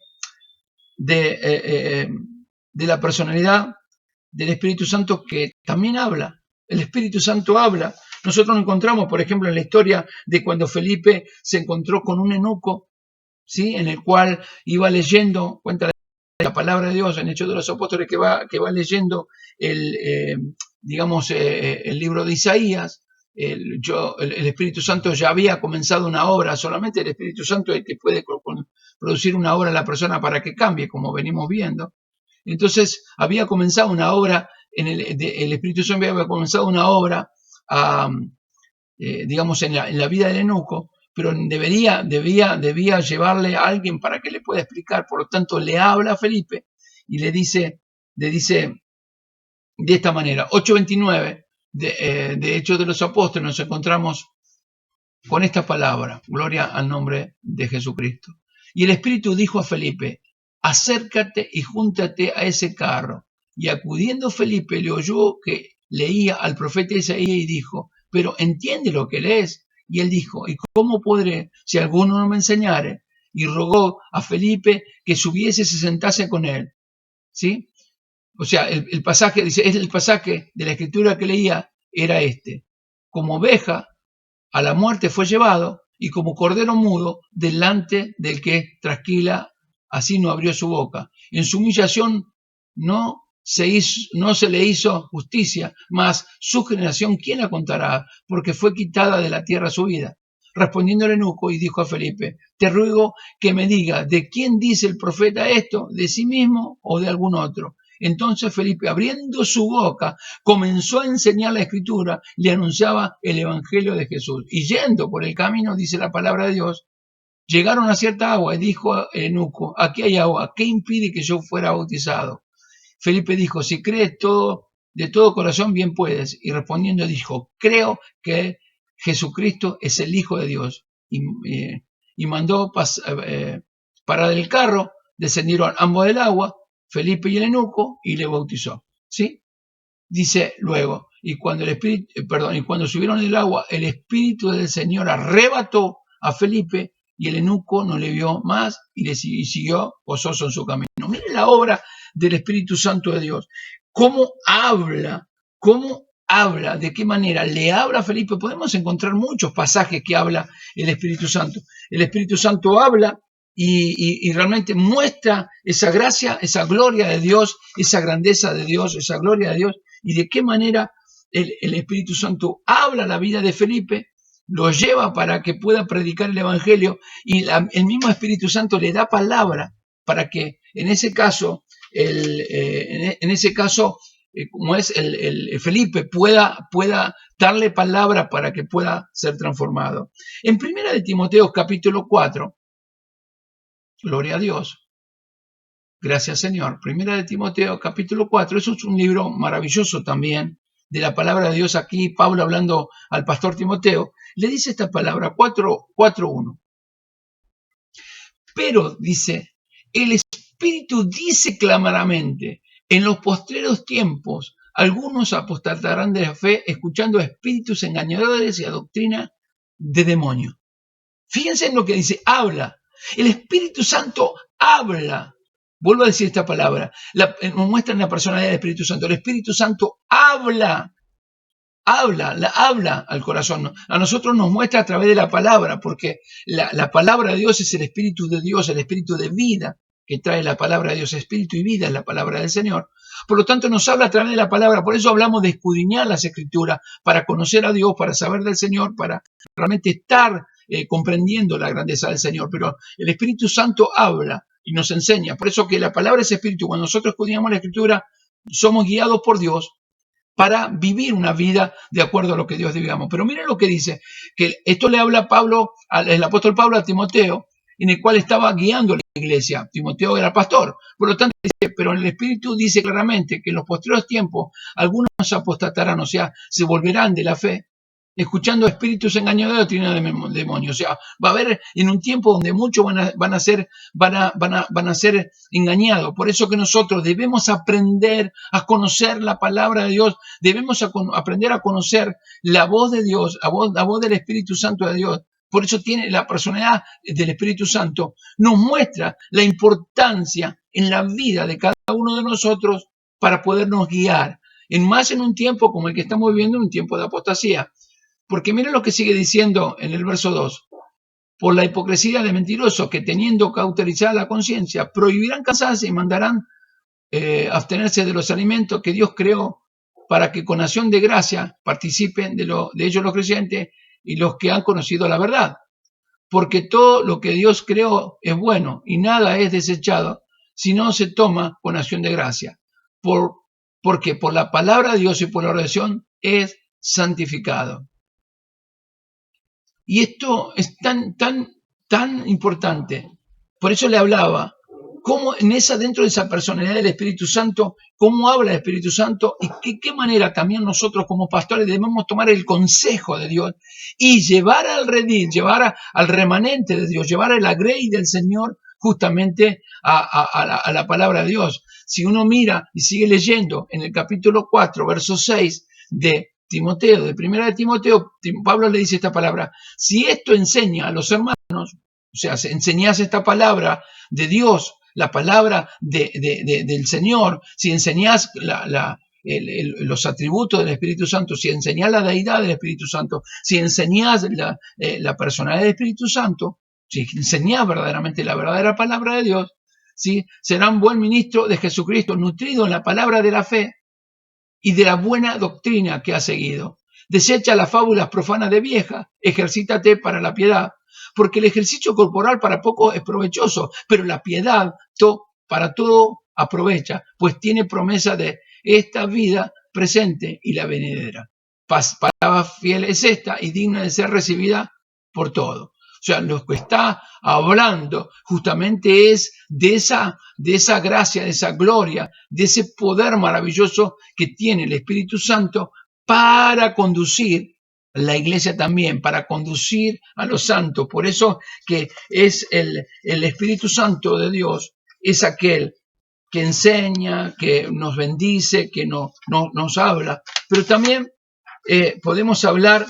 de la personalidad del Espíritu Santo, que también habla. El Espíritu Santo habla. Nosotros nos encontramos, por ejemplo, en la historia de cuando Felipe se encontró con un eunuco, ¿sí? En el cual iba leyendo, cuenta la palabra de Dios en Hechos de los Apóstoles, que va leyendo el libro de Isaías. El Espíritu Santo ya había comenzado una obra. Solamente el Espíritu Santo es el que puede producir una obra en la persona para que cambie, como venimos viendo. Entonces había comenzado una obra, el Espíritu Santo había comenzado una obra en la vida del eunuco, pero debía llevarle a alguien para que le pueda explicar. Por lo tanto, le habla a Felipe y le dice de esta manera. 8:29 de Hechos de los Apóstoles nos encontramos con esta palabra. Gloria al nombre de Jesucristo. Y el Espíritu dijo a Felipe: acércate y júntate a ese carro. Y acudiendo Felipe le oyó que leía al profeta Isaías y dijo: pero ¿entiende lo que lees? Y él dijo: ¿y cómo podré si alguno no me enseñare? Y rogó a Felipe que subiese y se sentase con él. ¿Sí? O sea, el pasaje, dice, es el pasaje de la escritura que leía, era este: como oveja a la muerte fue llevado, y como cordero mudo delante del que trasquila, así no abrió su boca. En su humillación no se le hizo justicia, mas su generación, ¿quién la contará? Porque fue quitada de la tierra su vida. Respondiendo el eunuco, y dijo a Felipe: te ruego que me diga, ¿de quién dice el profeta esto? ¿De sí mismo o de algún otro? Entonces Felipe, abriendo su boca, comenzó a enseñar la escritura, le anunciaba el evangelio de Jesús. Y yendo por el camino, dice la palabra de Dios, llegaron a cierta agua, y dijo el eunuco: aquí hay agua, ¿qué impide que yo fuera bautizado? Felipe dijo: si crees de todo corazón, bien puedes. Y respondiendo dijo: creo que Jesucristo es el Hijo de Dios. Y mandó parar el carro, descendieron ambos del agua, Felipe y el eunuco, y le bautizó. ¿Sí? Dice luego: y cuando subieron del agua, el Espíritu del Señor arrebató a Felipe, y el eunuco no le vio más y siguió gozoso en su camino. Miren la obra del Espíritu Santo de Dios. ¿Cómo habla? ¿De qué manera le habla a Felipe? Podemos encontrar muchos pasajes que habla el Espíritu Santo. El Espíritu Santo habla y realmente muestra esa gracia, esa gloria de Dios, esa grandeza de Dios, esa gloria de Dios, y de qué manera el Espíritu Santo habla la vida de Felipe, lo lleva para que pueda predicar el Evangelio, y el mismo Espíritu Santo le da palabra para que en ese caso, como es el Felipe, pueda darle palabra para que pueda ser transformado. En 1 de Timoteo capítulo 4, gloria a Dios, gracias Señor, 1 de Timoteo capítulo 4, eso es un libro maravilloso también, de la palabra de Dios. Aquí Pablo, hablando al pastor Timoteo, le dice esta palabra, 4:1. Pero, dice, el Espíritu dice claramente: en los postreros tiempos algunos apostatarán de la fe, escuchando a espíritus engañadores y a doctrina de demonio. Fíjense en lo que dice, habla. El Espíritu Santo habla. Vuelvo a decir esta palabra. Nos muestra en la personalidad del Espíritu Santo. El Espíritu Santo habla. Habla al corazón. A nosotros nos muestra a través de la palabra, porque la palabra de Dios es el Espíritu de Dios, el Espíritu de vida que trae la palabra de Dios. Espíritu y vida es la palabra del Señor. Por lo tanto, nos habla a través de la palabra. Por eso hablamos de escudriñar las Escrituras, para conocer a Dios, para saber del Señor, para realmente estar comprendiendo la grandeza del Señor. Pero el Espíritu Santo habla y nos enseña. Por eso que la palabra es Espíritu. Cuando nosotros escudriñamos la Escritura, somos guiados por Dios para vivir una vida de acuerdo a lo que Dios digamos. Pero miren lo que dice, que esto le habla el apóstol Pablo a Timoteo, en el cual estaba guiando la iglesia. Timoteo era pastor. Por lo tanto, dice, pero en el Espíritu dice claramente que en los posteriores tiempos algunos apostatarán, o sea, se volverán de la fe, escuchando espíritus engañadores de doctrina de demonios. O sea, va a haber en un tiempo donde muchos van a ser engañados. Por eso que nosotros debemos aprender a conocer la palabra de Dios, debemos aprender a conocer la voz de Dios, la voz del Espíritu Santo de Dios. Por eso tiene la personalidad del Espíritu Santo, nos muestra la importancia en la vida de cada uno de nosotros para podernos guiar. Más en un tiempo como el que estamos viviendo, un tiempo de apostasía. Porque miren lo que sigue diciendo en el verso 2. Por la hipocresía de mentirosos que teniendo cauterizada la conciencia, prohibirán casarse y mandarán abstenerse de los alimentos que Dios creó para que con acción de gracia participen de ellos los creyentes y los que han conocido la verdad. Porque todo lo que Dios creó es bueno y nada es desechado si no se toma con acción de gracia. Porque por la palabra de Dios y por la oración es santificado. Y esto es tan importante. Por eso le hablaba, cómo dentro de esa personalidad del Espíritu Santo, cómo habla el Espíritu Santo y qué manera también nosotros como pastores debemos tomar el consejo de Dios y llevar al redil, llevar al remanente de Dios, llevar a la grey del Señor justamente a la palabra de Dios. Si uno mira y sigue leyendo en el capítulo 4, verso 6 de Timoteo, de primera de Timoteo, Pablo le dice esta palabra: si esto enseña a los hermanos, o sea, enseñás esta palabra de Dios, la palabra del Señor, si enseñás los atributos del Espíritu Santo, si enseñás la deidad del Espíritu Santo, si enseñás la personalidad del Espíritu Santo, si enseñás verdaderamente la verdadera palabra de Dios, ¿sí? Será un buen ministro de Jesucristo, nutrido en la palabra de la fe y de la buena doctrina que ha seguido. Desecha las fábulas profanas de vieja, ejercítate para la piedad, porque el ejercicio corporal para poco es provechoso, pero la piedad para todo aprovecha, pues tiene promesa de esta vida presente y la venidera. Palabra fiel es esta y digna de ser recibida por todos. O sea, lo que está hablando justamente es de esa gracia, de esa gloria, de ese poder maravilloso que tiene el Espíritu Santo para conducir la iglesia también, para conducir a los santos. Por eso que es el Espíritu Santo de Dios, es aquel que enseña, que nos bendice, que nos habla, pero también podemos hablar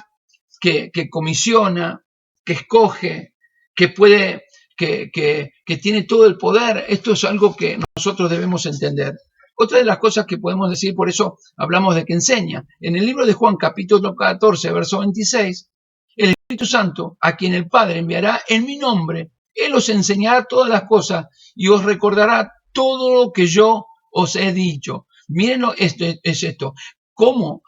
que comisiona, que escoge, que puede, que tiene todo el poder. Esto es algo que nosotros debemos entender. Otra de las cosas que podemos decir, por eso hablamos de que enseña. En el libro de Juan, capítulo 14, verso 26, el Espíritu Santo, a quien el Padre enviará en mi nombre, Él os enseñará todas las cosas y os recordará todo lo que yo os he dicho. Mírenlo, esto es esto. Cómo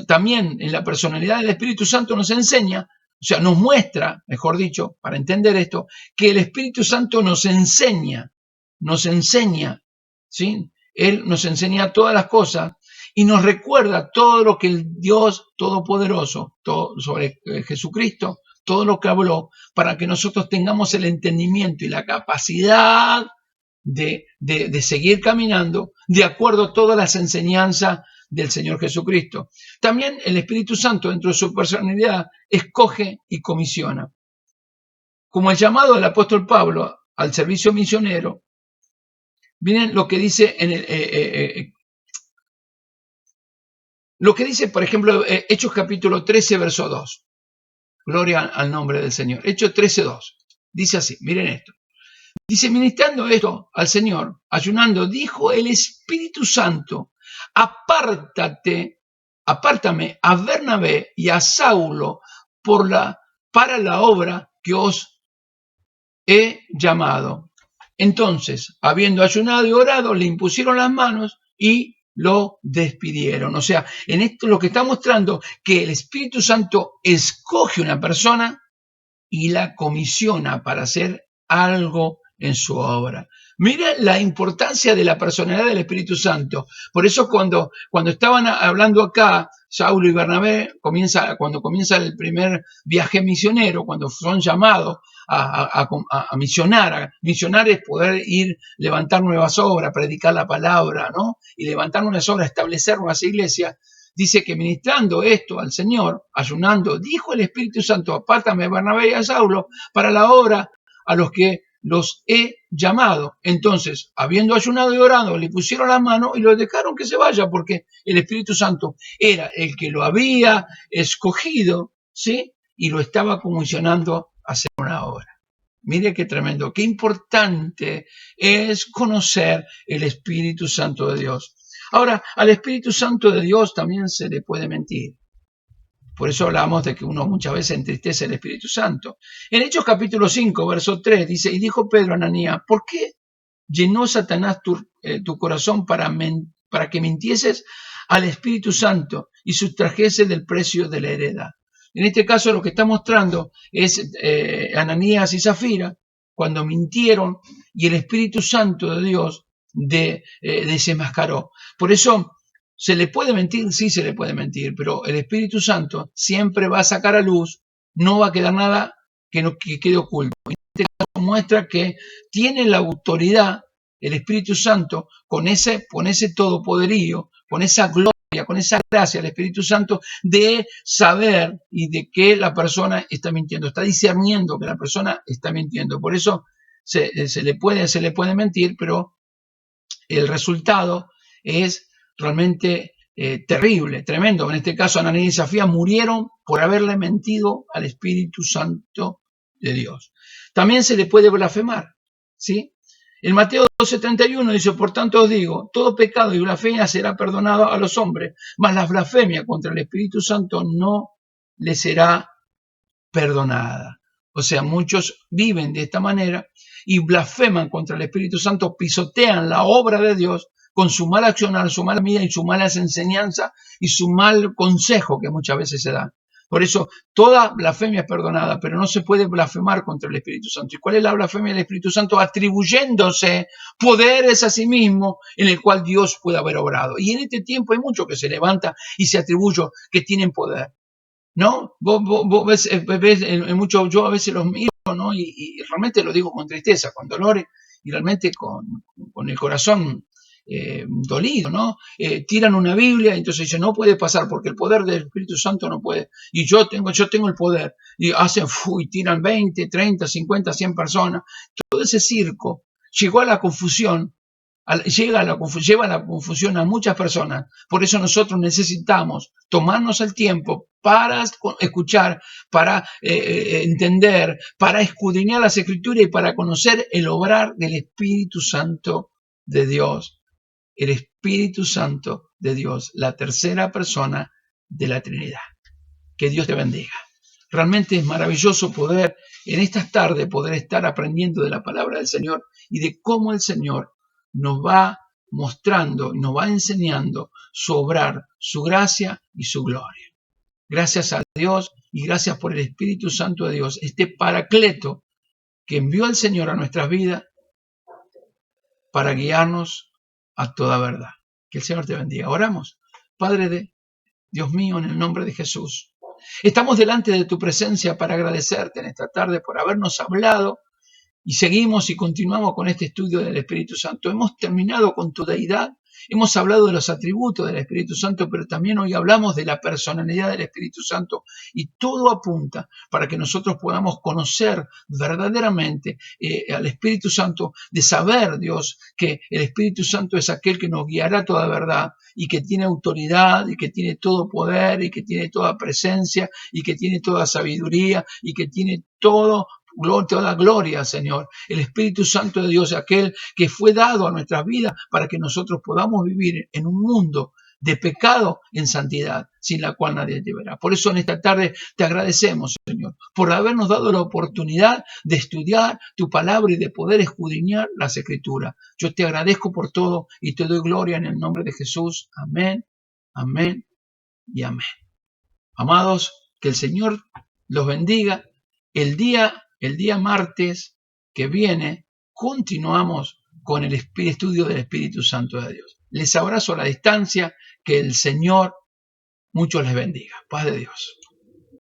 también en la personalidad del Espíritu Santo nos enseña, o sea, nos muestra, mejor dicho, para entender esto, que el Espíritu Santo nos enseña, ¿sí? Él nos enseña todas las cosas y nos recuerda todo lo que el Dios Todopoderoso, sobre Jesucristo, todo lo que habló, para que nosotros tengamos el entendimiento y la capacidad de seguir caminando de acuerdo a todas las enseñanzas del Señor Jesucristo. También el Espíritu Santo, dentro de su personalidad, escoge y comisiona. Como el llamado del apóstol Pablo al servicio misionero, miren lo que dice lo que dice, por ejemplo, Hechos capítulo 13, verso 2. Gloria al nombre del Señor. Hechos 13, 2. Dice así, miren esto. Dice, ministrando esto al Señor, ayunando, dijo el Espíritu Santo, apártame a Bernabé y a Saulo para la obra que os he llamado. Entonces, habiendo ayunado y orado, le impusieron las manos y lo despidieron. O sea, en esto lo que está mostrando que el Espíritu Santo escoge una persona y la comisiona para hacer algo en su obra. Mira la importancia de la personalidad del Espíritu Santo. Por eso cuando estaban hablando acá, Saulo y Bernabé, cuando comienza el primer viaje misionero, cuando son llamados a misionar. Misionar es poder ir, levantar nuevas obras, predicar la palabra, ¿no? Y levantar nuevas obras, establecer nuevas iglesias. Dice que ministrando esto al Señor, ayunando, dijo el Espíritu Santo, apártame Bernabé y a Saulo para la obra a los que los he llamado. Entonces, habiendo ayunado y orado, le pusieron la mano y lo dejaron que se vaya, porque el Espíritu Santo era el que lo había escogido, ¿sí? Y lo estaba comisionando a hacer una obra. Mire qué tremendo, qué importante es conocer el Espíritu Santo de Dios. Ahora, al Espíritu Santo de Dios también se le puede mentir. Por eso hablamos de que uno muchas veces entristece al Espíritu Santo. En Hechos capítulo 5, verso 3, dice, y dijo Pedro a Ananías, ¿por qué llenó Satanás tu corazón para que mintieses al Espíritu Santo y sustrajese del precio de la heredad? En este caso lo que está mostrando es Ananías y Zafira, cuando mintieron y el Espíritu Santo de Dios desenmascaró. Por eso, ¿se le puede mentir? Sí, se le puede mentir, pero el Espíritu Santo siempre va a sacar a luz, no va a quedar nada que quede oculto. En este caso muestra que tiene la autoridad, el Espíritu Santo, con ese todo poderío, con esa gloria, con esa gracia, el Espíritu Santo, de saber y de que la persona está mintiendo, está discerniendo que la persona está mintiendo. Por eso se le puede mentir, pero el resultado es realmente terrible, tremendo. En este caso, Ananías y Zafira murieron por haberle mentido al Espíritu Santo de Dios. También se le puede blasfemar, ¿sí? En Mateo 12:31 dice, por tanto os digo, todo pecado y blasfemia será perdonado a los hombres, mas la blasfemia contra el Espíritu Santo no le será perdonada. O sea, muchos viven de esta manera y blasfeman contra el Espíritu Santo, pisotean la obra de Dios con su mal accionar, su mala vida y su malas enseñanzas y su mal consejo que muchas veces se da. Por eso, toda blasfemia es perdonada, pero no se puede blasfemar contra el Espíritu Santo. ¿Y cuál es la blasfemia del Espíritu Santo? Atribuyéndose poderes a sí mismo en el cual Dios puede haber obrado. Y en este tiempo hay mucho que se levanta y se atribuye que tienen poder, ¿no? Vos ves mucho, yo a veces los miro, ¿no? Y realmente lo digo con tristeza, con dolor y realmente con el corazón dolido, ¿no? Tiran una Biblia y entonces dicen, no puede pasar porque el poder del Espíritu Santo no puede. Y yo tengo el poder. Y hacen, y tiran 20, 30, 50, 100 personas. Todo ese circo llegó a la confusión. Lleva a la confusión a muchas personas. Por eso nosotros necesitamos tomarnos el tiempo para escuchar, para entender, para escudriñar las Escrituras y para conocer el obrar del Espíritu Santo de Dios. El Espíritu Santo de Dios, la tercera persona de la Trinidad. Que Dios te bendiga. Realmente es maravilloso poder, en estas tardes, poder estar aprendiendo de la palabra del Señor y de cómo el Señor nos va mostrando, nos va enseñando su obrar, su gracia y su gloria. Gracias a Dios y gracias por el Espíritu Santo de Dios, este paracleto que envió el Señor a nuestras vidas para guiarnos a toda verdad. Que el Señor te bendiga. Oramos. Padre de Dios mío, en el nombre de Jesús, estamos delante de tu presencia para agradecerte en esta tarde por habernos hablado y seguimos y continuamos con este estudio del Espíritu Santo. Hemos terminado con tu deidad, hemos hablado de los atributos del Espíritu Santo, pero también hoy hablamos de la personalidad del Espíritu Santo y todo apunta para que nosotros podamos conocer verdaderamente al Espíritu Santo, de saber, Dios, que el Espíritu Santo es aquel que nos guiará a toda verdad y que tiene autoridad y que tiene todo poder y que tiene toda presencia y que tiene toda sabiduría y que tiene todo toda gloria, Señor. El Espíritu Santo de Dios, aquel que fue dado a nuestras vidas para que nosotros podamos vivir en un mundo de pecado en santidad, sin la cual nadie te verá. Por eso en esta tarde te agradecemos, Señor, por habernos dado la oportunidad de estudiar tu palabra y de poder escudriñar las Escrituras. Yo te agradezco por todo y te doy gloria en el nombre de Jesús. Amén, amén y amén. Amados, que el Señor los bendiga. El día martes que viene continuamos con el estudio del Espíritu Santo de Dios. Les abrazo a la distancia, que el Señor muchos les bendiga. Paz de Dios.